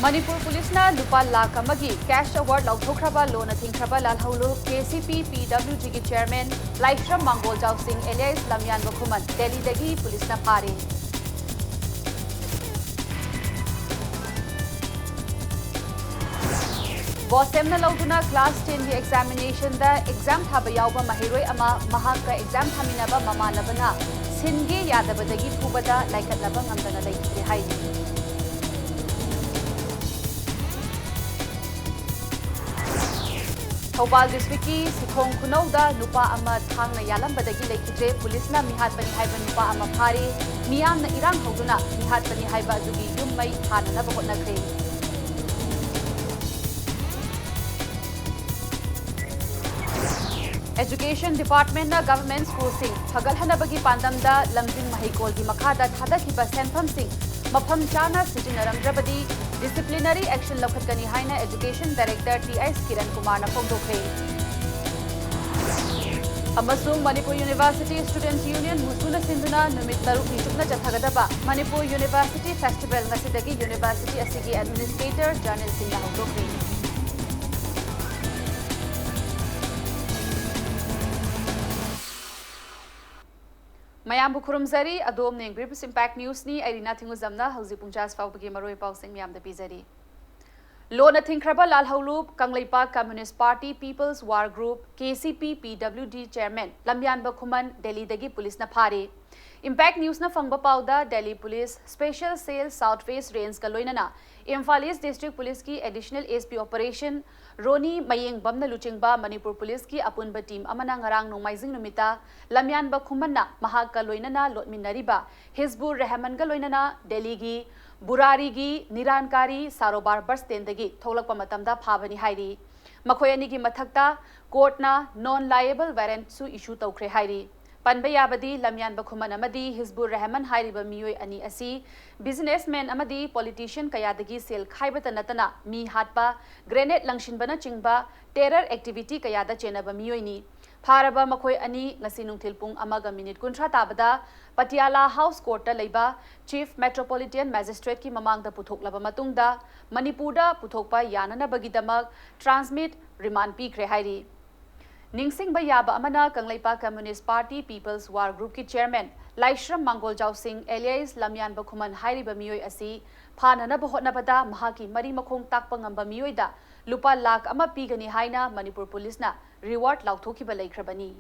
Manipur Police na lupa lakh amagi cash award lauthokraba loan athingkraba lalhaulu KCP PWG ki chairman Laishram Mangol Jau Singh alias Lamyan Bakhuman Delhi dagi police na phare Bosem na lauduna class 10 ki examination da exam thaba yauba mahiroi ama mahaka exam thaminaba mamanabana singe yadabadagi phubada laikatlaba ngamdana laikhire hai Thobal district ki Sikhong Khunauda nupa ama thangna yalambadagi laikhidre police na mihatbani haiba nupa ama phare miyamna irang hoduna mihatbani haiba adugi yummai thananaba hotnakre Education Department na government school sing thagalhanabagi pandamda lamjing mahikol gi makhada thadakiba senfam sing mafam chana sijinaramdrabadi disciplinary action lakhatkani haina education director TS Kiran Kumar na phongdokhe amasung Manipur University Students Union musuna sinduna numit taruk ni chukna chathagadaba Manipur University Festival ngasidagi university asigi administrator Janil Singh na hongdokhe Mayam Bukurumzari, Adom Ning, Grippus Impact News ni, Irina Tinguzamna, Hausi Pungchas Faubagi Maroi Pausing Miam the Pizari. Lona Tinkraba Lal Haulub, Kangleipa Communist Party People's War Group, KCP PWD Chairman, Lamyan Bakhuman, Delhi Dagi Police na Phare. Impact News na Fangba Pauda, Delhi Police, Special Sales Southwest Range Kaloinana, Imphal East District Police ki Additional SP Operation, Roni Mayeng Bamna Luchingba, Manipur Police ki Apunba Team Amana Ngarang Nomaizing Numita, Lamyan Bakhuman na Mahag Kaloinana, Lotminariba, Hizbur Rahman Kaloinana, Delhi gi, Burari gi, Nirankari, Sarobar Burstendagi, Tholak Pamatamda Pavani Hairi. Makoyani ki Mathakta, Court na non-liable warrant su issue Taukre Hairi. Panbayabadi, Lamyan Bakhuman Amadi, Hizbur Rahman Hairiba Miyoi Ani Asi, businessman Amadi, politician Kayadagi Sil Khaibata Natana, Mi Hatpa, Grenade Langshinbana Chingba, terror activity Kayada Chenaba Miyoini. Paraba Makoi Ani, Nasinung Tilpung Amaga Minute Kuntra Tabada, Patiala House Court Leba, Chief Metropolitan Magistrate Ki Mamang da Puthok Laba Matungda, Manipurda Puthokpa Yanana Bagidamag, Transmit Remand P. Krehairi. Ningsing Bayaba Amana Kangleipa Communist Party People's War Group ki Chairman Laishram Mangol Jau Singh alias Lamyan Bakhuman Hairiba Miyoi Asi Phananaba hotnabada mahaki mari makhong takpa ngamba miyoida lupa lakh ama pigani haina Manipur Police na reward lauthokiba laikhrabani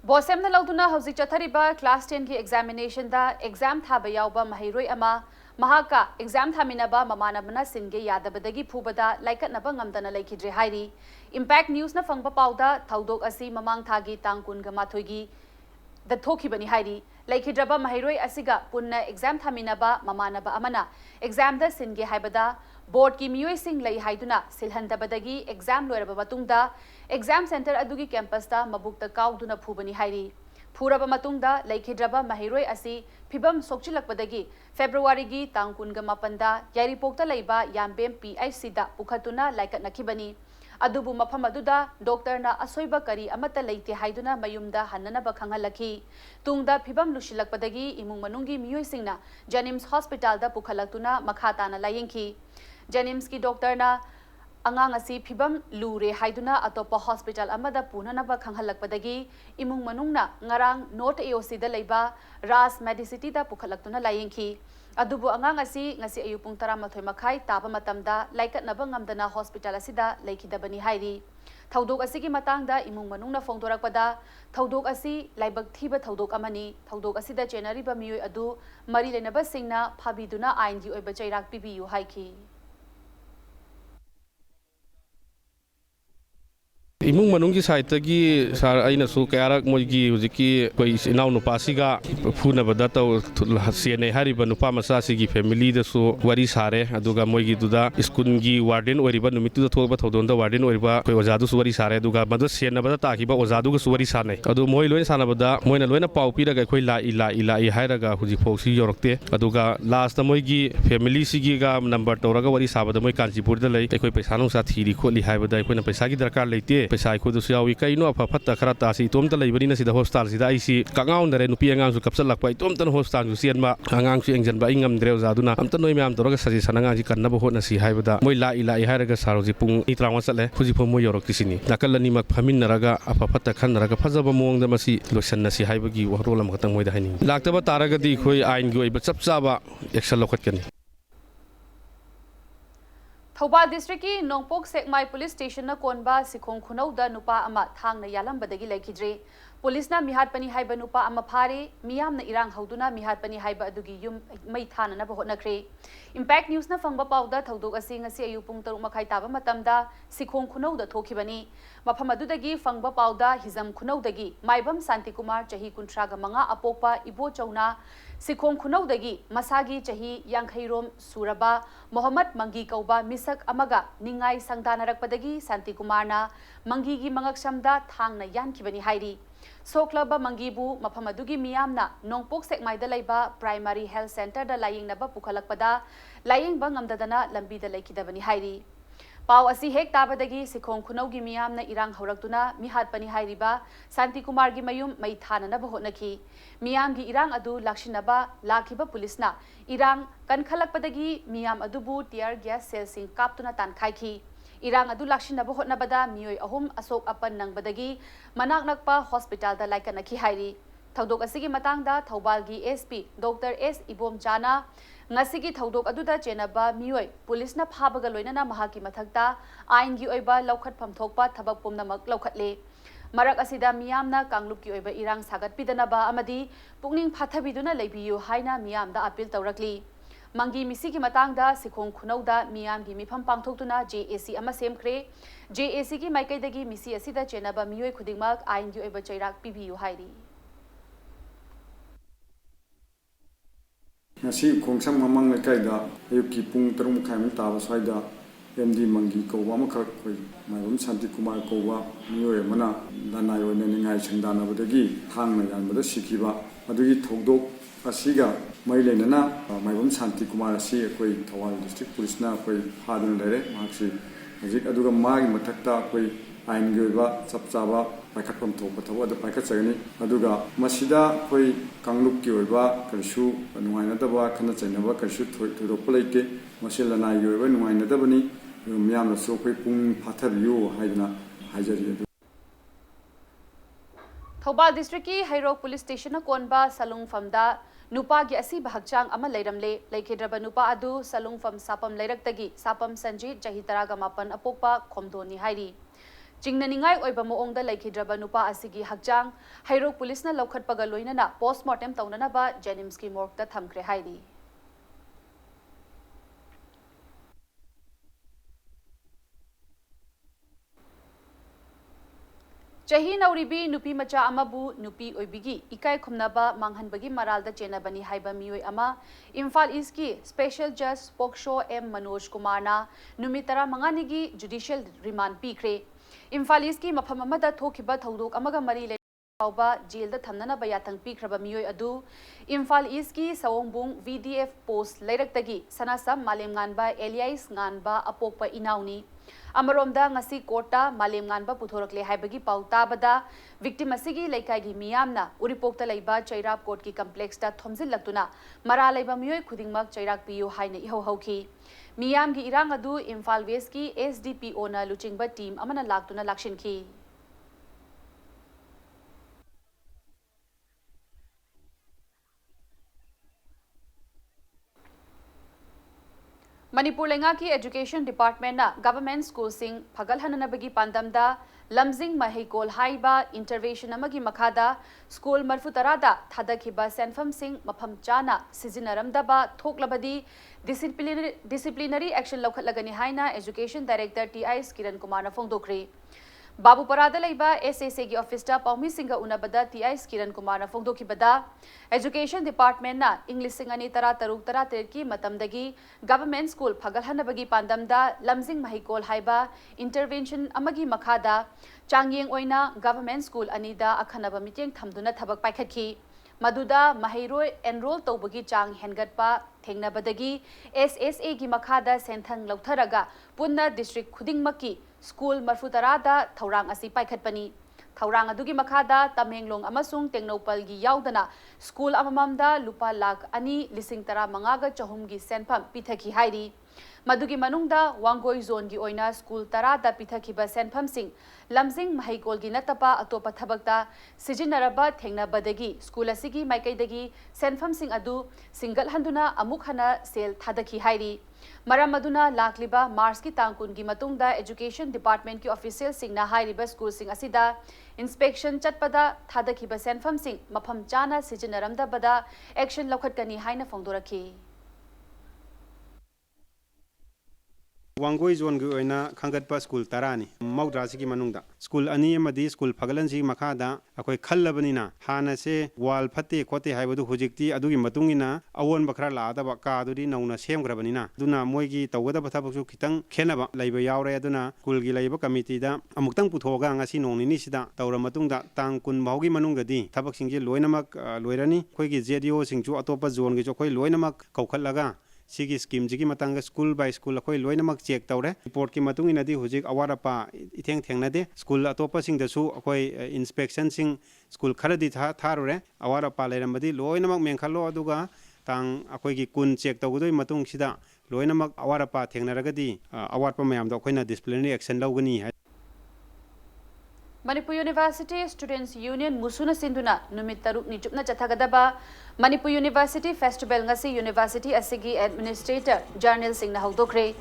Bosem na lauduna hausi chathariba class 10 ki examination da exam thaba yauba mahiroi ama mahaka exam thaminaba mamanabana singe yadabadagi phubada laikatnaba ngamdana laikhidre hairi Impact News na fangba pauda thaudok asi mamang thagi tangkun ga mathoigi da thokibani hairi laikhidraba mahiroi asiga punna exam thaminaba mamanaba amana exam da singe haibada board ki miyoi sing lai haiduna silhandabadagi exam loiraba matungda exam center adugi campus da mabukta kauduna phubani hairi Puraba matungda laikhidraba mahiroi asi phibam sokchilakpadagi February gi tangkunga mapanda yaripokta laiba yambem PIC da pukhatuna laikatnakibani adubu mafam aduda doctor na asoiba kari amata leite haiduna mayumda hannanaba khanghalakhi tungda phibam lushilakpadagi imung manungi miyoi singna Janims Hospital da pukhalakuna makhatana layengki Janims ki doctor na Angang asi phibam lure haiduna atopa hospital amada punanaba khanghalakpadagi imung manungna ngarang North AOC da leiba Ras Medicity da pukhalaktuna layengki adubu angang asi ngasi ayupung 13 makhai taba matamda laikatnaba ngamdana hospital asida laikhidabani hairi thaudok asigi matangda imung manungna phongdorakpada thaudok asi laibak thiba thaudok amani thaudok asida chenariba miyoi adu mari lenaba singna phabiduna ain oiba chairak pibiyu haiki Imung manunggi saitagi sar aina su kayarak moigi hujiki koi inau nupa siga phuna bada taw siane hariba nupa masa sigi family da su wari sare aduga moigi duda school gi warden oriba numitu da thoba thodonda warden oriba koi ojadu su wari sare aduga madu siana bada takiba ojadu ga su wari sane adu moi loin sana bada moina loina pau piraga koi la ila hairaga huji foksi yorokte aduga last da moigi family sigi ga number toraga wari sabada moi kanchipur da lei koi paisa nu sa thiri kholi haibada koi na paisa gi darkar leite पैसा खुदुसु यावी कईनो अफा फत्ता खरा तासी इतोमता लेबनी सिदा hospital सिदा IC कांगाउंदरे नुपी अंगांगसु कपसलकपा इतोमतन hospital सियनबा अंगांगसु एंजनबा इंगमद्रे ओजादुना अमता नोय ma'am तोरगा suggestion अंगांगसि कन्नब होनसि हाइबदा मोय लाई हाइरगा सारोजि पुंग 3 चले हुजिफो मोय योरक्तिसिनी नाकलनिमक फमिनरगा अफा फत्ता खन्नरगा फजबा मोंगदा मसि लोसन्नसि हाइबगी वहरोल अमखतंग मोयदा हाइनी लाक्तबा तारगदी खोय आइन गी ओइबा चपचाबा एक्शन लौखटकनी थौबाल डिस्ट्रिक्ट की नोंगपोक सेकमाई पुलिस स्टेशन कोनबा सिखोंग खुनौदा नुपा अमा थांगना यालंबदगी लेखिद्रे पुलिसना मिहाटपनी हाइबा नुपा अमा फारे मियामना इरांग हौदुना मिहाटपनी हाइबा अदुगी युम मई थानना होटनख्रे इम्पैक्ट न्यूज़ना फंगबा पाउदा थौदोक असि ngasi ayu pung 3 makhai taba matamda sikhong khunauda thokibani mafam adudagi fangba pauda hizam khunaudagi maibam santi kumar chahi 35 apokpa ibo chauna sikhong khunaudagi masagi chahi yankhairom suraba mohammad mangi kauba misak amaga ningai sangdanarakpadagi santi kumarna mangi gi mangaksamda thangna yankibani hairi सोक्लबा मंगीबू मफम अदुगी मियामना नोंगपोक सेकमाइदा लैबा primary health centre दा लायिंगनबा पुखलकपदा लायिंगबा ngamdadana लंबीदा लेखिदबनी हाइरी पाव असि हेक ताबदगी सिखोंग खुनौगी मियामना इरांग हौरक्तुना मिहाटपनी हाइरिबा शांति कुमार गी मयुम मई थाननबा होटनखी मियामगी इरांग अदु लाक्षिनबा लाखिबा पुलिसना इरांग कनखलकपदगी मियाम अदुबु टियर गैस सेलसिंग कापतुना तानखाइखी इरांग अदु लाक्षिनबा होटनबदा मियोय अहुम अशोक अपन नंगबदगी मनाक नकपा हॉस्पिटल दा लाइकनखी हाइरी थौदोक असिगी मतंगदा थौबालगी एसपी डॉक्टर एस इबोम चाना ngasi thaudok aduda chenaba mioi police na phabaga loinana mahaki mathakta ain gi oiba laukhat phamthokpa thabak pumnamak laukhatle marak asida miyamna kangluk ki oiba irang sagat pidanaba amadi pungning phathabiduna leibiyu haina miyamda appeal tawrakli mangi misi ki matangda sikhong khunauda miyam gi mifam pangthoktuna JAC ama semkhre JAC ki maikaidagi misi asida chenaba mioi khudingmak ain gi oiba chairak pibiyu hairi ngasi khongsam mamang lekai ayuki pung 3 khai mi tawa swaida MD mangi kowa makhak koi maibam santi kumar kowa miyoy mana danai oine ningai sangdana bodagi thangna yanbada sikiba adugi thodok asiga mai lenana maibam santi kumar asi koi thawal district police na koi hadun lere maksi hajik aduga magi mathakta koi ain gyoba chapchaba paikhatpam thokpa thawa da paikhatsagani aduga masida koi kangluk ki oiba karshu nuainadaba khana chainaba karshu thoidokpa leite masilana yoiba nuainadabani miyamna so koi pung phathabiyu haidna hajari Thoubal district की हैरोक police station कोनबा सलुंगफमदा नुपा की असी बहकचांग अमा लैरमले लैखेद्रब नुपा अदु सलुंगफम सापम लैरक्तगी सापम संजीत चही 15 अपोकपा खोमदोनी हाइरी चिंगननिंगाई ओइबा मोंगदा लैखेद्रब नुपा असिगी हकचांग हैरोक पुलिसना लौखटपगा लोइनना postmortem तौननबा जेनिम्स की मोर्गदा थमख्रे हाइरी चही नौरीबी नुपी मचा अमाबू नुपी ओइबिगी इकाई खुमनबा मांगहनबगी मरालदा चेनबनी हाइबा मियोय अमा इम्फाल ईस्ट की स्पेशल जज पोक्सो एम मनोज कुमारना नुमितरा मंगानिगी जुडिशियल रिमांड पीख्रे इम्फाल ईस्ट की मफम अमदा थोखिबा थौदोक अमगा मरी लेबा जेल दा थमनना बयाथंग पीख्रबा मियोय अदु इम्फाल ईस्ट की सवोंगबुंग VDF पोस्ट लैरक्तगी सनासम मालेम गानबा एलियाइस गानबा अपोकपा इनाउनी अमरोमदा ngasi कोर्टा मालेम गानबा पुथोरकले हाइबगी पाउ ताबदा विक्टिम असिगी लेकाइगी मियामना उरिपोक्ता लैबा चैराप कोर्ट की कम्प्लेक्स दा थोमजिल लक्तुना मरा लैबा मियोय खुदिंगमक चैराक पियो हाइना इहो हौखी मियामगी इरांग अदु इम्फाल वेस्ट की SDPO ना लुचिंगबा टीम अमना लाक्तुना लाक्षिनखी मणिपुर लेंगा की एजुकेशन डिपार्टमेंट ना गवर्नमेंट स्कूल सिंग फगल हननबगी पांदमदा लमजिंग महिकोल हाइबा इंटरवेंशन अमगी मखादा स्कूल मरफु तरादा थादखिबा सेंफम सिंग मफम चाना सिजिनरमदबा थोकलबदी डिसिप्लिनरी एक्शन लौखटलगनी हाइना education director TI Kiran Kumar ना फोंदोखरे बाबूपरादा लैबा SSA की ऑफिसदा पाउमी सिंगा उनबदा TI किरण कुमार ना फोंदोखिबदा एजुकेशन डिपार्टमेंट ना इंग्लिश सिंगनी तरा तरुक तरा की मतमदगी गवर्नमेंट स्कूल फगलहनबगी पांदमदा लमजिंग महिकोल हाइबा इंटरवेंशन अमगी मखादा चांगयेंग ओइना गवर्नमेंट स्कूल अनीदा अखनबा मिटेंग थमदुना थबक पाइखतखी Maduda Mahairoi enroll tobagi chang hengatpa thengnabadagi SSA gi makhada senthang lautharaga punna district khudingmaki school marfutarada thaurang asi paikhatpani Thaurang adugi makhada Tamenglong amasung Tengnopal gi yaudana school amamamda lupa lakh ani lising tara mangaga chahum gi senpham pithaki hairi Madugi manungda Wangoi zone gi oina school tarada pithakiba senpham sing lamjing mahaikol gi natapa atopa thabakta sijinaraba thengnabadagi school asigi maikaidagi senpham sing adu single handuna amuk hana sel thadaki hairi Maram aduna lakliba Mars ki tangkun gi matungda education department ki official singna hairiba school sing asida inspection chatpada thadakhiba senpham sing mafam chana sijinaramda bada action lokhatkani haina phongdoraki Wangoi zone gu oina khangatpa school tarani maudrasi ki manungda school ani amadi school phagalanji makhada akoi khallabanina hana se wall phatte khote haibadu hujikti adugi matungina awon bakhra laada ba ka aduri nauna semgrabanina duna moigi tawgada bathabaksu khitang khenaba laiba yaure aduna school gi laiba committee da amuktang puthoga ngasi nonini sida tawra matungda tang kun baugi manungda di thabak singji loinamak loirani khoi gi JDO singju atopa zone gi khoi loinamak kaukhallaga Sigi scheme jigi matanga school by school akoi loinamak check tawre report ki matung inadi hujik awarapa itheng thengnade school atopa sing dasu akoi inspection sing school kharadi tharure awarapa leramadi loinamak mengkhalo aduga tang akoi gi kun check tawgudoi matung sida loinamak awarapa thengnaragadi awarpa mayam da akoina disciplinary action lawgani Manipur University Students Union Musuna Sinduna Numit Taruk ni Chupna Chathagadaba Manipur University Festival ngasi University asigi Administrator Journal Singna Hawdokre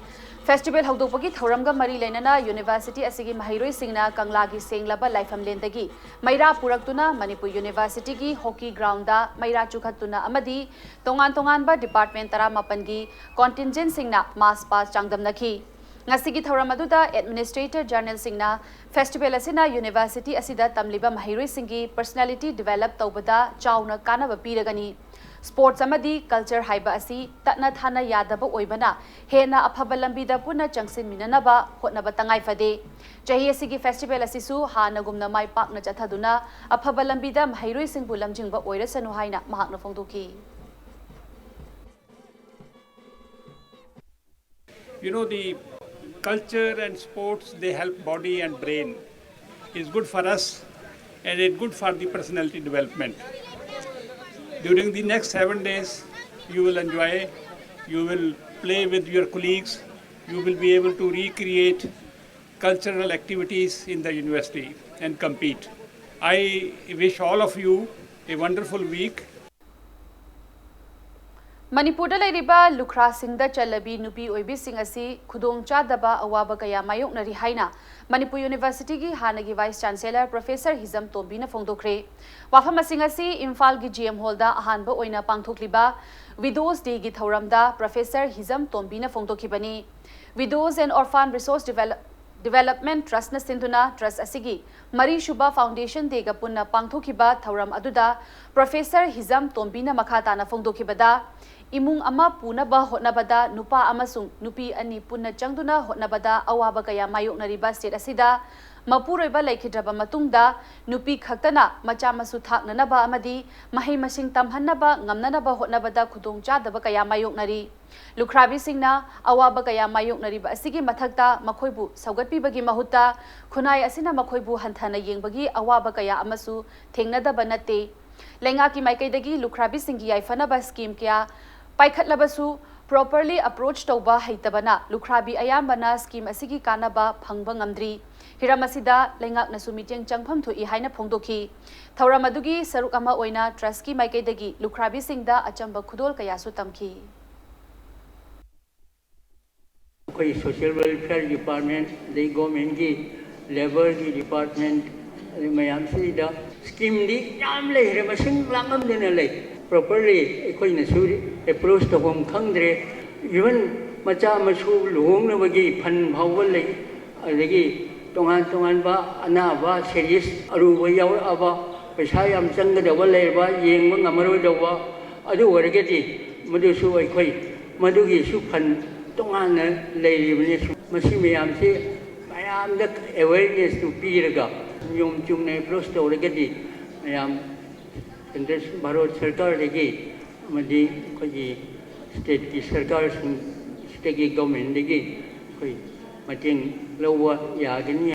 Festival Hawdokpagi Thauramga Mari Lainana University asigi Mahairoi Singna Kanglagi Senglaba Laifam Lendagi Maira Puraktuna Manipur University gi hockey ground da Maira Chukhatuna amadi Tongan ba Department Taramapangi Contingent Singna Mass Pass Changdamnaki Ngasigi Thauramadu Administrator Journal Singna Festival asina University asida tamliba mahiroi singi personality develop taubada chauna kanaba piragani sports amadi culture haiba asi tatna thana yadaba oibana hena afaba lambida puna changsin minanaba hotnaba tangai fade chahi asigi festival asisu hanagumna mai pakna chathaduna afaba lambida mahiroi singbu lamjingba oirasanu haina mahakna phongdoki You know, the culture and sports, they help body and brain. It's good for us and it's good for the personality development. During the next 7 days, you will enjoy, you will play with your colleagues, you will be able to recreate cultural activities in the university and compete. I wish all of you a wonderful week. Manipur da lairiba lukra singda chalabi nupi oibi sing asi khudong chadaba awaba kaya mayoknari haina Manipur University gi hanagi Vice Chancellor Professor Hizam Tombi na phongdokre wafam asing asi Imphal gi GM Hall da ahanba oina pangthokliba Widows Day gi thauramda Professor Hizam Tombi na phongdokhibani Widows and Orphan Resource Development Trust na sinduna trust asigi Mari Shubha Foundation Day ga punna pangthokhiba thauram aduda Professor Hizam Tombi na makhata na phongdokhibada Imung ama punaba hotnabada nupa amasung nupi ani punna changduna hotnabada awaba kaya mayoknariba state asida mapuroiba laikhidraba matungda nupi khaktana macha masu thaknanaba amadi mahai masing tamhannaba ngamnanaba hotnabada khudong chadaba kaya mayoknari lukhrabi singna awaba kaya mayoknariba asigi mathakta makhoibu saugatpibagi mahutta khunai asina makhoibu hanthana yengbagi awaba kaya amasu thengnadaba natte lenga ki maikaidagi lukhrabi singi yaifanaba scheme kya paikhatlabasu properly approach tauba heitabana lukhrabi ayambana scheme asigi kanaba phangba ngamdri hiramasida lengak nasu miteng changpham thui haina phongdokhi thauramadugi saruk ama oina trust ki maikaidagi lukhrabi singda achamba khudol kaya su tamki koi social welfare department the government ki labor ki department mayam sida scheme di yam le hiramasing langam dena le properly koi na su approach to hom khangdre even macha machu luhong na bagi phan bhawal le adagi tongan ba ana ba serious aru ba yaw aba paisa yam changda le ba yeng ba ngamaroi da ba adu waragati madu su ai koi madu gi su phan tongan na le ni masi mayam se mayam da awareness to piraga yom chung ne approach to waragati mayam central Bharat सरकार देगी मदी कोई state की सरकार state की government देगी कोई मतेंग लौवा यागनी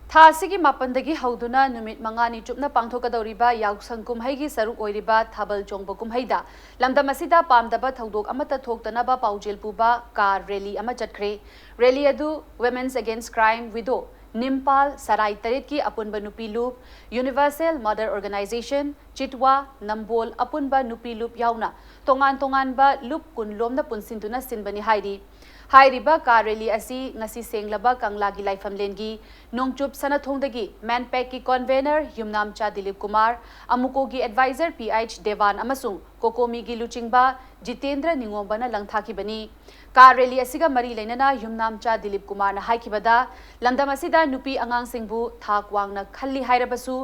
था असिगी मापनदगी हौदुना नुमित मंगानी चुपना पांथोकदौरिबा याउसंग कुमहैगी सरुक ओइरिबा थाबल चोंगबा कुमहैदा लमदम असिदा पामदबा थौदोक अमता थोक्तनबा पाउजेल पुबा कार रैली अमा चटख्रे रैली अदु वुमेन्स अगेंस्ट क्राइम विदो निम्पाल सराय तरेत की अपुनबा नुपी लूप यूनिवर्सल मदर ऑर्गेनाइजेशन चिटवा नंबोल अपुनबा नुपी लूप याउना तोंगान तोंगानबा लूप कुनलोमना पुनसिनदुना सिनबनी हाइरी हाइरिबा कार रैली असी ngasi senglaba kangla gi laifam lengi nongchup sanathongdagi manpack ki convener yumnamcha dilip kumar amuko gi advisor ph devan amasung kokomi gi luchingba jitendra ningombana langthaki bani car rally असिगा मरी लेनना युमनामचा दिलीप कुमार ना हाइखिबदा लंदम असिदा नुपी अंगांग सिंगबु थाक वांगना खल्ली हाइरबसु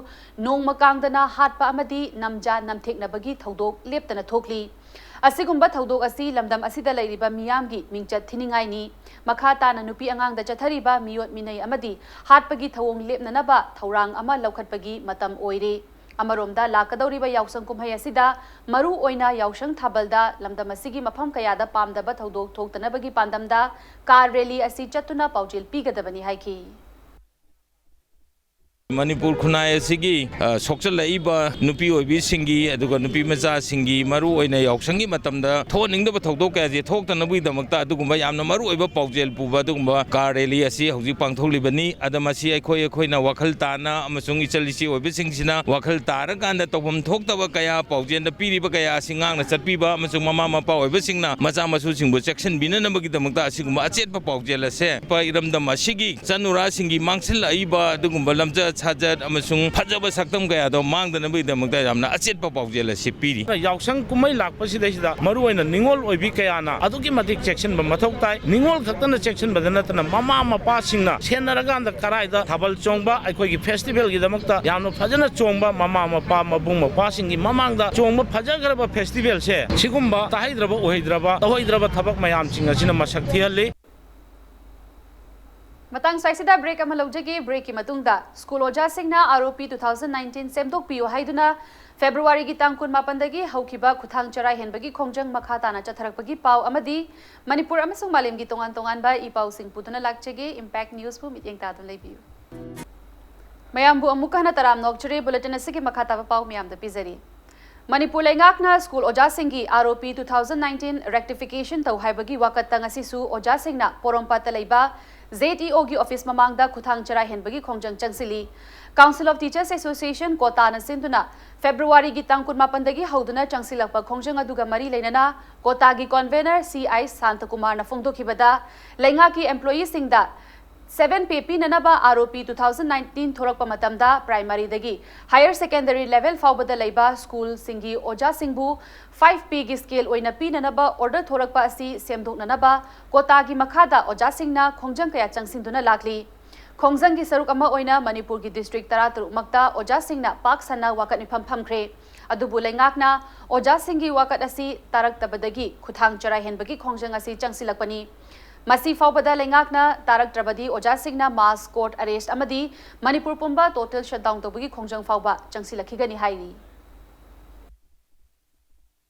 नोंग मकांगदना हाटपा अमदी नमजा नमथेकनबगी थौदोक लेप्तना थोकली असिगुंबा थौदोक असि लंदम असिदा लैरिबा मियामगी मिंगचत थिनिंगाइनी मखा ताना नुपी अंगांगदा चथरिबा मियोत मिनै अमदी हाटपगी थवोंग लेपननबा थौरांग अमा लौखटपगी मतम ओइरे अमरोमदा लाकदौरिबा याउसंग कुमहै असिदा मरु ओइना याउसंग थाबलदा लमदम असिगी मफम कयादा पामदबा थौदोक थोक्तनबगी पांदमदा कार रैली असि चतुना पाउजेल पीगदबनी हाइखि Manipur khunai asigi sokchal laiba nupi oibi singi aduga nupi macha singi maru oina yauksangi matamda thoning da thodok ka je thok tan bui damakta adugumba yamna maru oiba paujel puba adugumba car rally asi hauji pangtholibani adamasi ekhoi na wakhal tana amasung ichalisi oibi singsina wakhal tara kanda tawam thoktaba kaya paujen da piriba kaya singang na chatpiba amasung mama mapa oiba singna macha masu singbu section binana bagi damakta asigumba achet pa paujel ase pa iramdam asigi chanura singi mangsil aiba adugumba lamja Sajad amasung phajaba saktam kaya do mangdana bui damakta yamna achet pa paujel ase piri yausang kumai lakpasi daisida maruoina ningol oibi kayana adugi matik section ba mathok tai ningol khaktana section badana tana mama mapa singna senaraga anda karaida thabal chongba aikoi gi festival gi damakta yamna phajana chongba mama mapa mabung mapa singi mamangda chongba phajagraba festival se sigumba tahaidraba ohidraba thabak mayam singa sina masak thialle मतंग साइसिदा break अमा लौजगी break की मतुंगदा school ओजा सिंगना आरोपी 2019 सेमदोक पियो हाइदुना फेब्रुवारी की तांग कुन मापनदगी हौखिबा खुथांग चराई हेनबगी खोंजंग मखा ताना चथरकबगी पाव अमदी मणिपुर अमसुंग मालेमगी तोंगान तोंगान बा ई पाव सिंग पुतुना लाक्चगे इम्पैक्ट न्यूज पु मिटिंग तादुन लेबियु मयामबु अमुकहना तराम नोकचरे बुलेटिन असगी मखा ताबा पाव मियाम द पिजरी मणिपुर लेंगाकना स्कूल ओजा सिंगी आरोपी 2019 रेक्टिफिकेशन तौ हाइबगी वाकत तंगसिसु ओजा सिंगना पोरोंपाता लेबा ZEO की ऑफिस ममांगदा खुथांग चरा हेनबगी खोंजंग चंगसिली काउंसिल ऑफ टीचर्स एसोसिएशन कोटा न सिंधुना फेब्रुवारी की तांग कुन मापनदगी हौदुना चंगसिलकपा खोंजंग अदुगा मरी लेनना कोटा की कन्वेनर CI शांतकुमार न फोंदोखिबदा लेंगा की एम्प्लॉई सिंगदा 7 पेपी ननबा आरोपी 2019 थोरकपा मतमदा प्राइमरी दगी हायर सेकेंडरी लेवल फाउबदा लेबा स्कूल सिंगी ओजा सिंगबु 5P की स्केल ओइना पी ननबा ऑर्डर थोरकपा असि सेमदोक ननबा कोटा की मखादा ओजा सिंगना खोंजंग कया चंगसिंदुना लाखली खोंजंग की सरुक अमा ओइना मणिपुर की डिस्ट्रिक्ट 13 मक्ता ओजा सिंगना पाक सन्ना वाकत निफम फमख्रे अदुबु लेंगाकना ओजा सिंगी वाकत असि तारकतबदगी खुथांग चरा हेनबगी खोंजंग असि चंगसिलकपनी मसी फाउबदा लेंगाकना तारकत्रबदी ओजा सिंगना मास कोर्ट अरेस्ट अमदी मणिपुर पुंबा टोटल शटडाउन तबगी खोंजंग फाउबा चंगसिलखिगनी हाइरी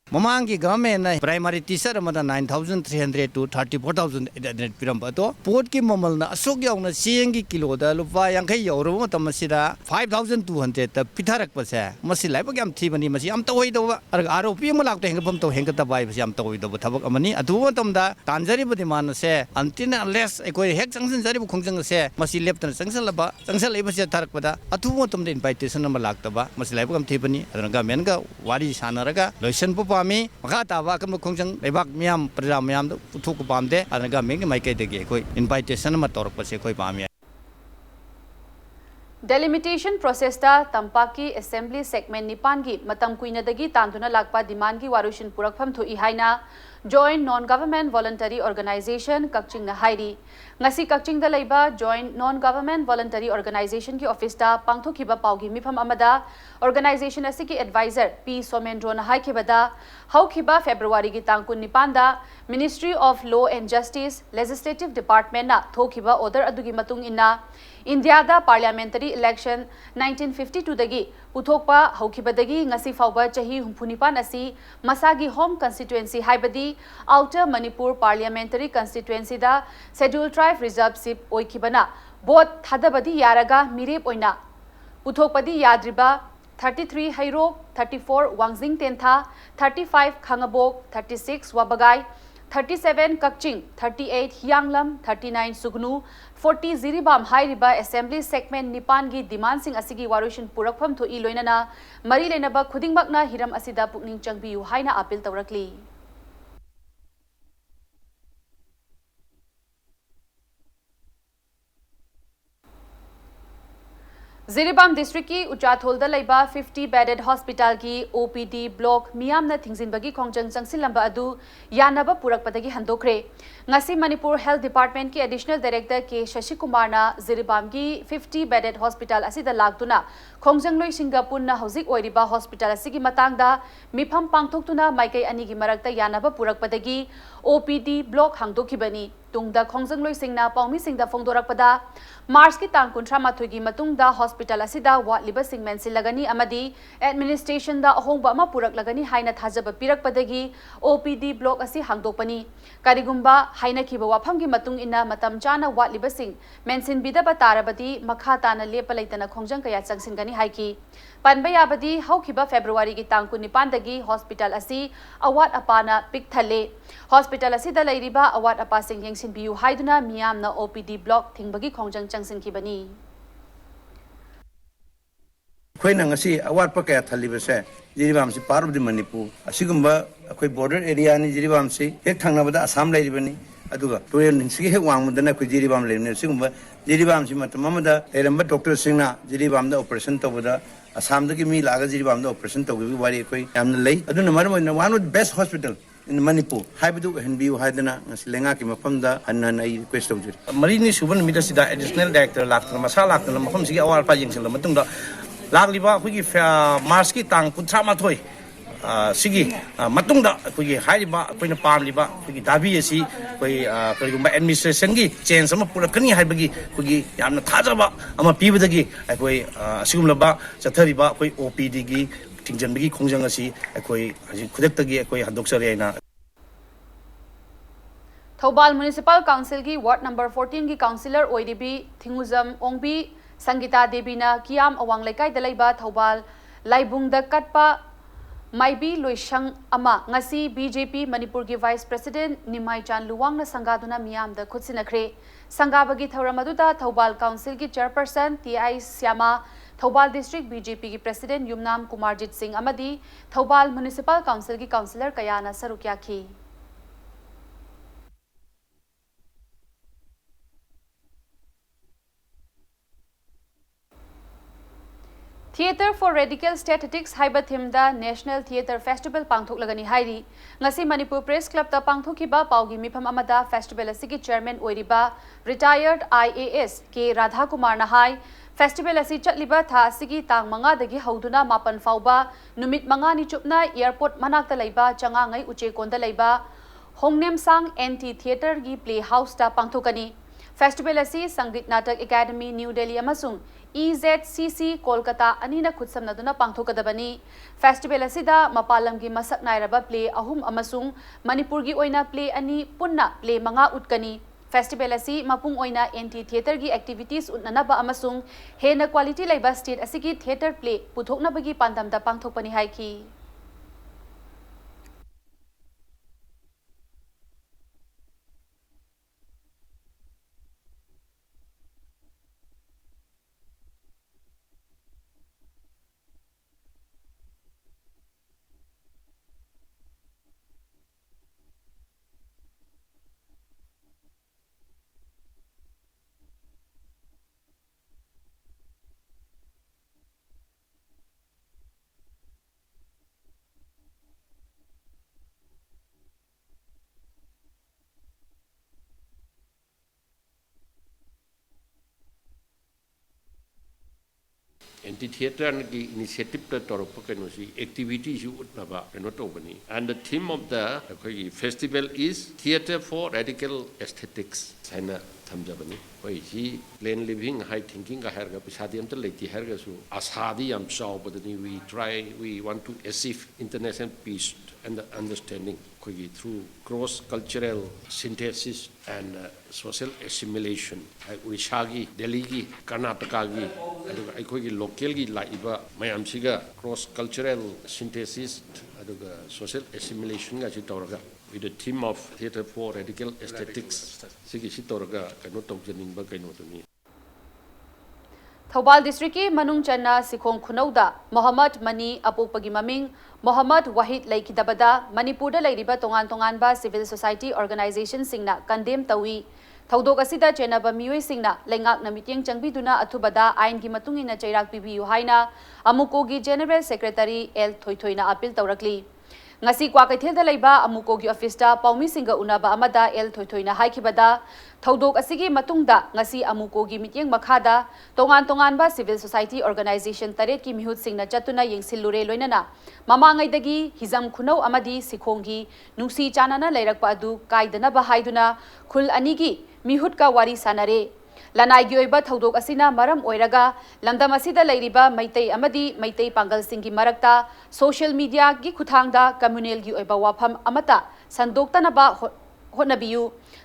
ममांगी गवर्नमेंट प्राइमरी टीचर 9300 to 34000 पिरम तो पोट की ममल न असोक याउना चेंग की किलो दा लुपा यांखै यौरो मतम सिदा 5200 त पिथारक पसे मसि लाइब याम थीबनी मसि याम तोय दो आरोपी म लाक्तो हेंगफम तो हेंगता बाय याम तोय दो थबक अमनी अदु मतमदा तांजरी बदि मान से अंतिन अनलेस एकोय हेक संसन जरी खुंजंग से मसि लेप्तन संसलबा संसलैब से थारक पदा अथु मतम इनविटेशन म लाक्तबा मसि लाइब गम थीबनी अदन गवर्नमेंट का वारी सानरगा लोइसन पामी मखा तावा कम खोंजंग लेबाक मियाम प्रजा मियाम पुथुक पामदे अनगा मेंग माइकै देगे कोई इनविटेशन म तोरपसे कोई पामी डेलिमिटेशन प्रोसेस ता तंपाकी असेंबली सेगमेंट निपान की मतम कुइनदगी तांदुना लाकपा डिमांड की वारुशिन पुरकफम थुई हाइना joint non government voluntary organisation Kakching न हाइरी ngasi कक्चिंग दा लेबा joint non government voluntary organisation की ऑफिस ता पांगथोखिबा पाउगी मिफम अमदा ऑर्गेनाइजेशन असि की एडवाइजर पी सोमेंद्रो न हाइखिबदा हौखिबा फेब्रुवारी की तांग कुन निपांदा ministry of law and justice legislative department ना थोखिबा ऑर्डर अदुगी मतुंग इन्ना India parliamentary election 1952 dagi puthokpa haukibadagi ngasi fauba chahi humphunipan asi masagi home constituency haibadi outer Manipur parliamentary constituency da scheduled tribe reserve seat oikibana vote thadabadi yaraga mirep oina puthokpadi yadriba 33 Hairo 34 Wangjing Tentha 35 Khangabok 36 Wabagai 37 Kakching, 38 Hyanglam, 39 Sugnu, 40 Ziribam Hairiba Assembly Segment Nipangi demand sing asigi warushin purakpham tho iloinana mari lenaba khudingmakna hiram asida pukning changbiu haina appeal tawrakli. Ziribam district ki Uchathol laiba 50 bedded hospital ki OPD block miyamna thingzinbagi khongjang changsilamba adu yanaba purakpadagi handokre ngasi Manipur Health Department ki additional director ke Shashi Kumar na Ziribam ki 50 bedded hospital asida lagtuna khongjang loi Singapore na hojik oiriba hospital asigi matangda mifam pangthoktuna maikai ani gi marakta yanaba purakpadagi OPD block hangdokhibani tungda khongjang loi singna paumi singda phongdorakpada March ki tang 13 gi matungda hospital asida watliba singmen silagani amadi administration da ahongba ama purak lagani haina thajaba pirakpadagi OPD block asi hangdokpani karigumba haina kiba wafam gi matung ina matam chana watliba sing mention bidaba tarabadi makha tana lepa leitana khongjang kaya changsingani haiki panba yabadi haukiba February gi tang 19 dagi hospital asi awat apana pikthale hospital asida lairiba awat apa sing yengsin biu haiduna miyam na OPD block thingbagi khongjang changsin kibani Koi nang asi awat pa kaya thaliba se Jiribam si part of the Manipur asigumba koi border area ni Jiribam si ek thangna bada Assam lai ribani aduga toyen sigi he wang mudana koi Jiribam lai ne sigumba Jiribam si matamamada eramba Dr. Singna Jiribam da operation tawada Assam da ki mi laga Jiribam da operation tawgi wari koi yamna lai aduna maram one of the best hospital in Manipur haibadu henbiu haidana ngasilenga ki mafamda hanna ai request tawjir marini suban mida sida additional director lakna masala lakna mafam sigi awal pa yengsel matungda Lagliba kugi Mars ki tang kuntra mathoi sigi matungda kugi hairiba koina pamliba kugi dabi asi koi karigumba administration gi change sama purakani haibagi kugi yamna thajaba ama pibadagi koi asigumlaba chathariba koi OPD gi tingjanbagi khongjang asi koi khudaktagi koi handoksari aina Thobal Municipal Council ki Ward number 14 ki councillor oidibi Thinguzam Ongbi Sangita Debina Kiam Awang Laikai Dalaiba Thobal Laibung da Katpa Maibi Loishang Ama Ngasi BJP Manipur ki Vice President Nimai Chan Luwang na Sangaduna Miyam da Khutsinakre Sangabagi Thoramaduda Thobal Council ki Chairperson TI Syama Thobal District BJP ki President Yumnam Kumarjit Singh Amadi Thobal Municipal Council ki Councillor Kayana Sarukyaki Theatre for Radical Statistics haiba theme da National Theatre Festival pangthok lagani hairi ngasi Manipur Press Club ta pangthokiba paugi mifam amada festival asigi chairman oiriba retired IAS ke Radha Kumar na hai festival asi chatliba tha asigi tang manga dagi hauduna mapan fauba numit manga ni chupna airport manakta laiba changa ngai uche konda laiba Hongnem Sang Anti Theatre gi playhouse ta pangthokani festival asi Sangit Natak Academy New Delhi amasung EZCC Kolkata anina khutsamnaduna pangthokadabani festival asida mapalam gi masak nairaba play ahum amasung Manipur gi oina play ani punna play manga utkani festival asi mapung oina anti theater gi activities utnanaba amasung hena quality laiba state asigi theater play puthoknabagi pandamda pangthokpani haiki Anti-theatre initiative ta torpa kenosi activities you utnaba kenotobani and the theme of the festival is theatre for radical aesthetics and थमजबनी होई सी plane living high thinking का हैरगा पिसादी अमत लेती हैरगा सु आसादी हम चावबदनी we want to achieve international peace and understanding कोई through cross cultural synthesis and social assimilation Orissa की दिल्ली की कर्नाटका की अखोई लोकल की Laiba मयाम सिगा cross cultural synthesis अदुगा social assimilation का चितौरगा with the theme of theater for radical aesthetics सिगी चितौरगा कनो तौजनिंग बा कनो तुनी थौबाल डिस्ट्रिक्ट की मनुंग चन्ना सिखोंग खुनौदा मोहम्मद मनी अपोपगी ममिंग मोहम्मद वाहिद लेखिदबदा मणिपुर लेरिबा तोंगान तोंगानबा सिविल सोसाइटी ऑर्गेनाइजेशन सिंगना कंडेम तवी थौदोक असिदा चेनबा मियोय सिंगना लेंगाकना मिटिंग चंगबिदुना अथुबदा आइन की मतुंगिना चैराक पिबियु हाइना अमुकोगी जनरल सेक्रेटरी एल थोइथोइना अपील तौरकली ngasi kwa kaithel laiba amuko gi office da paumi singa unaba amada el thoithoina haikibada thodok asigi matungda ngasi amuko gi mityeng makhada tongan ba civil society organization taret ki mihut singna chatuna yengsilure loinana mamangai dagi hizam khunau amadi sikhongi nungsi chanana leirakpa adu kaidana ba haiduna khul anigi mihut ka wari sanare lanai gi oiba thodok asina maram oiraga lamdam asida leiriba maitai amadi maitai pangal singi marakta social media gi khuthangda communal gi oiba wafam amata sandoktana ba honabiyu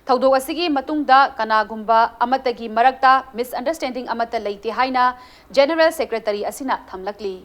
thodok asigi matungda kanagumba amata gi marakta misunderstanding amata leite haina general secretary asina thamlakli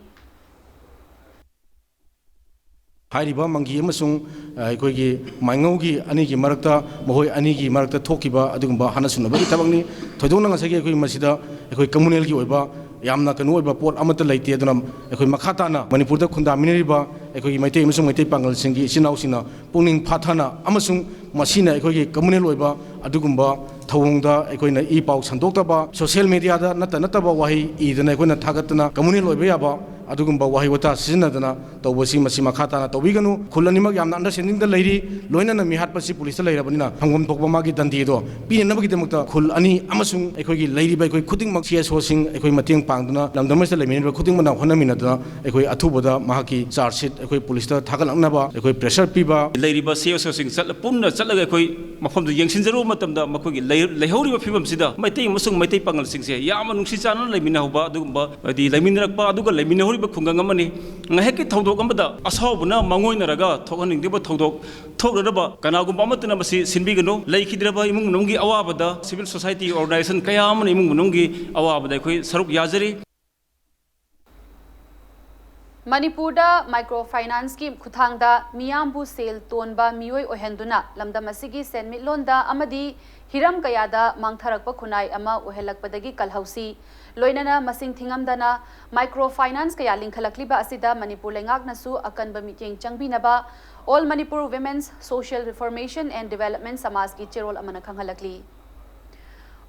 हाइरिबा मंगी अमसुंग अखोइगी माइंगौगी अनिगी मरक्ता महोय अनिगी मरक्ता थोकिबा अदुगुंबा हाना सुनबगी थबंगनी थोइदोंना ngasagi अखोइ मसिदा अखोइ communal की ओइबा यामना कनु ओइबा pot अमत लेते अदुना अखोइ मखाताना मणिपुर दा खुंदामिनरिबा अखोइ मैते अमसुंग मैते Pongal सिंगी इसिनाउसिना पुनिंग फाथाना अमसुंग मसिना अखोइ communal ओइबा अदुगुंबा थवंगदा अखोइना ई पाउ संदोक्तबा social media दा नतबा वाही ईदना अखोइना थागतना communal ओइबा याबा अदुगुंबा वाही वता सिजनदना तौबसी मसी मखाताना तौबिगनु खुलनिमक यामना अंडरस्टैंडिंग द लेरी लोइना मिहात पसी पुलिस लेरबनिना हंगम थोकबा मागी दंदीदो पिनबगी दमकता खुल अनि अमसुंग अखोइगी लेरिबा अखोइ खुदिंग मक सीएसओ सिंग अखोइ मतेंग पांगदना लमदमस लेमिनबा खुदिंग मना होनमिनदना अखोइ अथुबदा माकी चार्ज शीट अखोइ पुलिस दा थागलंगनाबा अखोइ प्रेशर पीबा लेरिबा सीएसओ सिंग चल पुन्ना चलगा अखोइ मफमदु यंगसिनजरो मतमदा मखोइगी लेहौरिबा फिबम सिदा मैते मसुंग मैते पांगल सिंगसे याम नुंसी चाना लेमिना होबा अदुगुंबा दि लेमिनरकबा अदुगा लेमिनहौरिबा खुंगंग अमनी ngaheki thodok amada asawbuna mangoinaraga thokhaningdeba thodok thokraba kanagumba amatna masi sinbigano leikhidreba imung nunggi awabada civil society organization kaya amani imung nunggi awabada khoi saruk yazari Manipur da microfinance ki khuthangda miyambu sel tonba mioi ohenduna lamdam asigi senmitlonda amadi hiram kayada mangtharakpa khunai ama ohelakpadagi kalhausi loinana masing thingamdana microfinance kaya linkhalakliba asida Manipur lengaknasu akanba meeting changbinaba all Manipur women's social reformation and development samaj ki cherol amana khanghalakli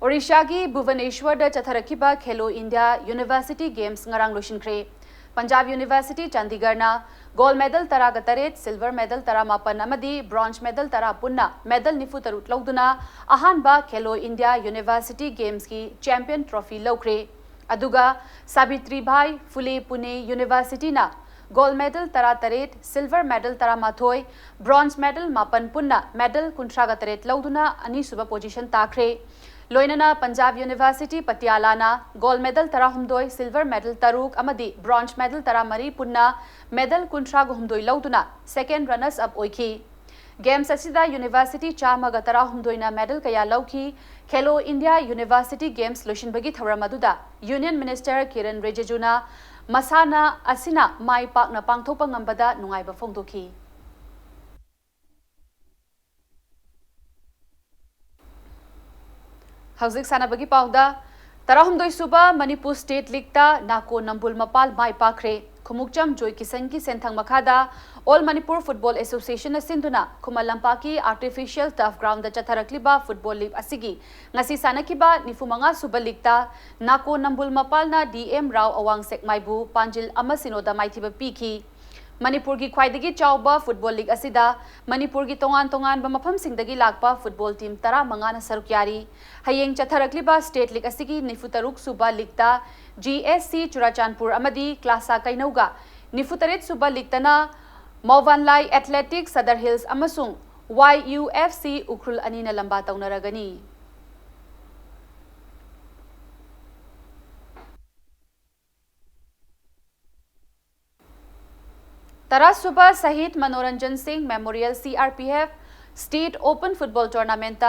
Odisha ki Bhubaneswar da chatharakiba Khelo India University Games ngarang loshinkre Punjab University Chandigarh na gold medal taraga taret silver medal tara mapan amadi bronze medal tara punna medal nifu tarut lauduna ahanba Khelo India University Games ki champion trophy laukre aduga Sabitri Bhai Phule Pune University na gold medal tara taret silver medal tara mathoi bronze medal mapan punna medal kuntraga taret lauduna ani suba position takre Loinana Punjab University Patiala na gold medal tara humdoi silver medal taruk amadi bronze medal tara mari punna medal kuntra humdoi lauduna second runners up oikhi Games asida University chamaga tara humdoina medal kaya lauki Khelo India University Games loshinbagi thawramaduda Union Minister Kiran Rijiju na masana asina mai pakna pangthopa ngambada nungaiba phongdoki Hauzik sanabagi pauda tarahumdoi suba Manipur State League ta nako nambul mapal mai pakre khumukcham joy kisan ki senthang makhada All Manipur Football Association na sinduna khumalampaki artificial turf ground da chatharakliba football league asigi ngasi sanakiba nifumanga suba league ta nako nambul mapal na DM Rao awang sekmaibu panjil amasino da maithiba piki Manipur ki khwaidagi chawba football league asida Manipur ki tongan ba mafam singdagi lakpa football team tara mangana saruk yari hayeng chatharakliba state league asigi nifutaruk suba league ta GSC Churachandpur amadi klasa kainauga nifutaret suba league tana Mauvanlai Athletics Sadar Hills amasung YUFC ukrul anina lamba taunaragani तरह Shaheed Manoranjan Singh memorial CRPF state open football tournament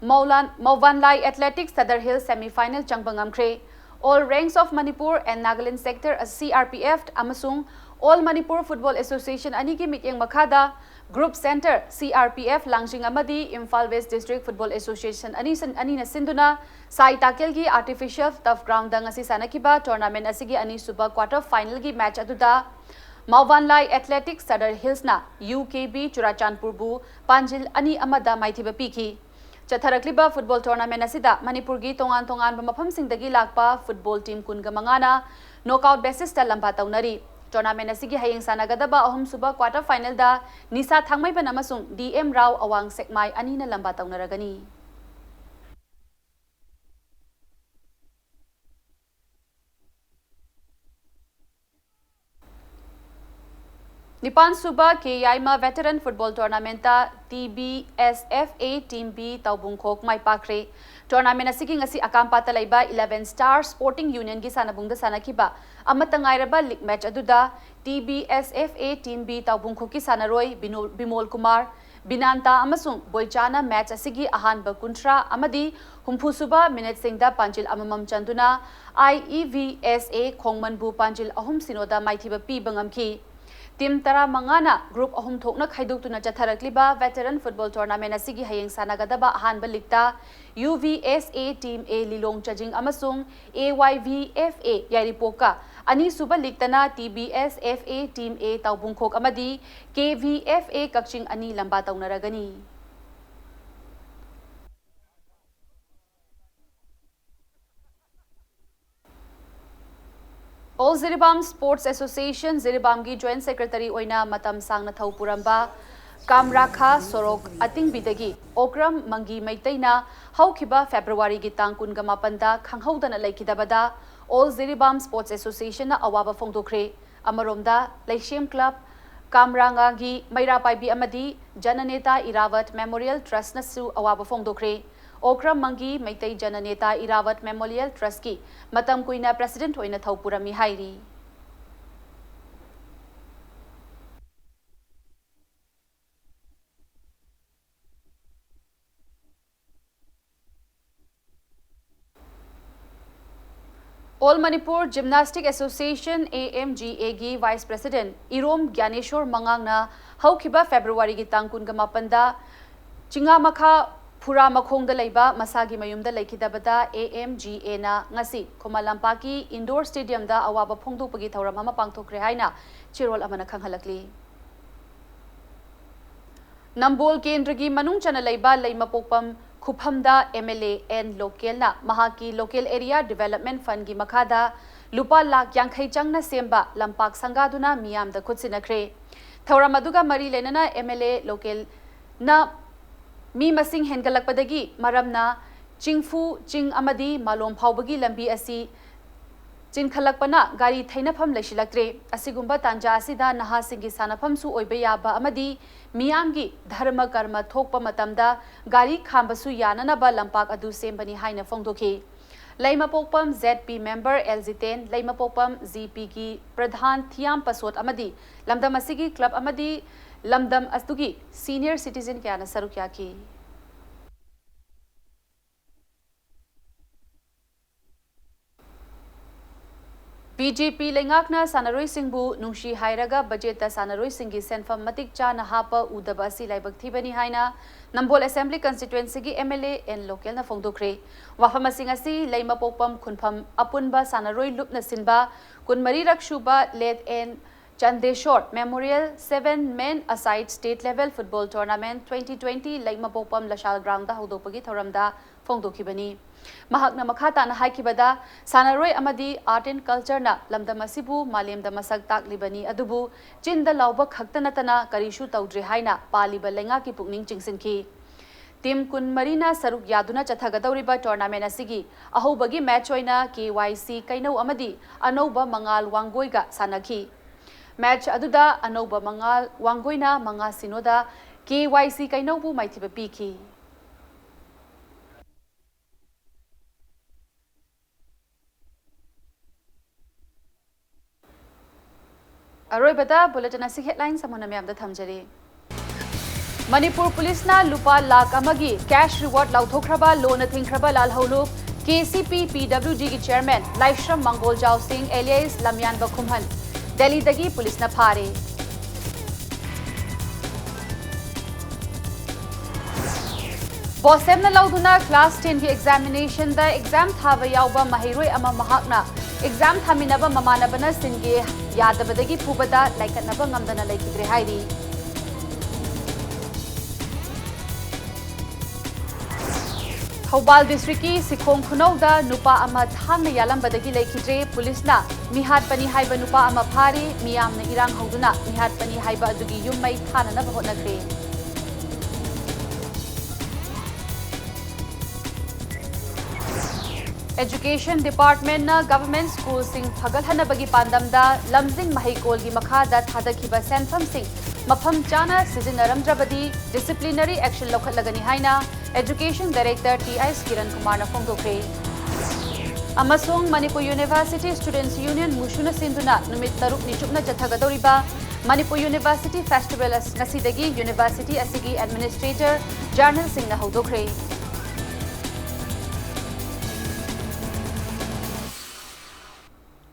Mauwanlai athletics Sadar hill semifinal चंगबंगमख्रे all ranks of Manipur and Nagaland sector CRPF अमसुंग all Manipur football association अनी की meeting मखादा group centre CRPF Langjing अमदी Imphal west district football association अनी सिंधुना SAI Takyel की आर्टिफिशियल टफ ग्राउंड ngasi सानखिबा टूर्नामेंट असिगी अनी सुबह क्वार्टर फाइनल की मैच अदुदा मौवानलाई एथलेटिक्स सदर हिल्सना UKB चुराचांदपुरबू पांजिल अनी अमदा माइथिबा पीखी चथरक्लिबा फुटबॉल टूर्नामेंट असिदा मणिपुर की तोंगान तोंगान मफमसिंगदगी लाकपा फुटबॉल टीम कुनगा मंगाना नॉकआउट बेसिस लंबा तौनरी टूर्नामेंट असिगी हयेंग सानागदबा अहम सुबह क्वार्टर फाइनल दा निसा थांगमैबन अमसुंग DM राव अवांग सेकमाई अनीना लंबा तौनरगनी निपान सुबह के Yaima veteran football tournament TBSFA team B तौबुंगखोक माई पाखरे टूर्नामेंट असिगी ngasi अकामपाता लैबा 11 स्टार स्पोर्टिंग यूनियन की सानबुंग सानखिबा अमतंगाइरबा लीग मैच अदुदा TBSFA टीम B तौबुंगखोक की सानरोय बिमोल कुमार बिनांता अमसुंग बोईचाना मैच असिगी अहानबा कुंट्रा अमदी हुम्फुसुबा मिनट सिंगदा पांजिल अममम चंदुना IEVSA खोंगमनबु पांजिल अहुम सिनोदा माइथिबा पीबंगमखी टीम तरा मंगाना ग्रुप अहुम थोकना खाइदोक्तुना चथरक्लिबा वेटरन फुटबॉल टूर्नामेंट असिगी हयेंग सानागदबा अहानबा लिगता UVSA टीम A लिलोंग चजिंग अमसुंग AYVFA यारिपोका अनी सुबह लिगतना TBSFA टीम A तौबुंगखोक अमदी KVFA कक्चिंग अनी लंबा तौनरगनी All Ziribam Sports Association Ziribam की Joint Secretary ओइना मतम सांगना थौ पुरंबा कामराखा सोरोक अतिंगबिदगी ओक्रम मंगी मैतैना हौखिबा फेब्रुवारी की तांग कुनगा मापनदा खंगहौदना लैखिदबदा All Ziribam Sports Association ना अवाबा फोंदोखरे अमरोमदा लैशेम क्लब कामरांगा की मैरा पाइबी अमदी जननेता इरावत मेमोरियल ट्रस्ट नसु अवाबा फोंदोखरे ओक्रम मंगी मैतै जननेता इरावत मेमोरियल ट्रस्ट की मतम कुइना प्रेसिडेंट होइना थौपुरमी हाइरी All Manipur Gymnastic Association AMGA की वाइस प्रेसिडेंट इरोम ज्ञानेश्वर मंगांगना हौखिबा फेब्रुवारी की तांग कुनगा मापनदा चिंगा मखा फुरा मखोंग लैबा मसागी मयुमदा लैखिदबदा AMGA ना ngasi खोमालंपाकी इंडोर स्टेडियम दा अवाबा फोंदोपगी थौरम अमा पांगथोखरे हाइना चिरोल अमना खंगहलकली नंबोल केंद्र की मनुंग चना लैबा लैमपोपम खुफमदा MLA N लोकेल ना महाकी लोकेल एरिया डेवलपमेंट फंड की मखादा लुपा लाख यांखै चंगना सेम्बा लंपाक संगादुना मियामदा खुदसिनखरे थौरम अदुगा मरी लेनना MLA लोकेल ना मी मसिंग हेनगलकपदगी मरमना चिंगफू चिंग अमदी मालोम फाउबगी लंबी असि चिनखलकपना गाड़ी थैनफम लैसिलक्त्रे असिगुंबा तांजा असिदा नहासिंगी सानफम सु ओइबे याबा अमदी मियामगी धर्म कर्म थोकपा मतमदा गाड़ी खांबसु याननबा लंपाक अदु सेमबनी हाइना फोंदोखी लैमपोपम ZP मेंबर एलजितेन लैमपोपम GP की प्रधान थियाम पसोत अमदी लमदम असिगी क्लब अमदी लमदम अस्तुगी सीनियर सिटीजन क्या सरुक्या की BJP लेंगाकना सानरोई सिंगबु नुंशी हाइरगा बजेट सानरोई सिंगी सेनफम मतिक चाना हापा उदबा सि लाइबक थिबनी हाइना नंबोल असेंबली कंस्टिट्युएंसी की MLA एन लोकेल ना फोंदोखरे वाफम सिंग असि लैमपोपम खुनफम अपुनबा सानरोई लुपना सिनबा कुनमरी रक्षुबा late N Chandeshwar memorial 7 men a side state level football tournament 2020 लैमपोपम लशाल ग्राउंड हौदोपगी थौरमदा फोंदोखिबनी महकना मखाताना हाइकिबदा सानरोय अमदी आर्ट एंड कल्चर ना लमदम असिबु मालेमदा मसक ताकलिबनी अदुबु चिंदा लाउबा खक्तनतना करिशु तौद्रे हाइना पालिबा लेंगा की पुकनिंग चिंगसिनखी टीम कुनमरीना सरुक यादुना चथगदौरिबा टूर्नामेंट असिगी अहोबगी मैच होइना KYC कैनौ अमदी अनौबा मंगाल वांगोइगा सानखी मैच अदुदा अनौबा मंगाल वांगोइना मंगा सिनोदा KYC कैनौबु माइथिबा पीखी अरोइबदा बुलेटिन असि हेडलाइन समोना म्यामदा थमजरी मणिपुर पुलिसना लुपा लाख अमगी कैश रिवॉर्ड लाउथोख्रबा लोन थिंख्रबा लालहौलु KCP PWD की चेयरमैन लाइश्रम मंगोल जाव सिंह एलियास लमयान बखुमहन दिल्ली दगी पुलिस न फारे बॉसेम न लौदुना क्लास 10 की एग्जामिनेशन द एग्जाम थाबा याउबा महिरोय अमा महाकना एग्जाम थामिनबा ममानबना सिंगे यादबदगी फुबदा लाइकनबा ngamdana लाइकिद्रे हाइरी थौबाल डिस्ट्रिक्ट की सिखोंग खुनौदा नुपा अमा थांगना यालंबदगी लेखिद्रे पुलिसना मिहात पनी हाइबा नुपा अमा फारी मियामना इरांग हौदुना मिहात पनी हाइबा अदुगी युम्मै थानना होनग्रे एजुकेशन डिपार्टमेंट ना गवर्नमेंट स्कूल सिंह फगलहनबगी पांदमदा लमजिंग महिकोल की मखादा थादखिबा सेंफम सिंह मफम चाना सिजिनरमद्रबदी डिसिप्लिनरी एक्शन लौखटलगनी हाइना education director TIS Kiran Kumar ना फोंदोखरे अमसोंग मणिपुर यूनिवर्सिटी स्टूडेंट्स यूनियन मुशुना सिंधुना नुमित तरुक निचुपना जथगदौरिबा मणिपुर यूनिवर्सिटी फेस्टिवल नसीदगी यूनिवर्सिटी असिगी एडमिनिस्ट्रेटर जर्नल सिंह ना हौदोखरे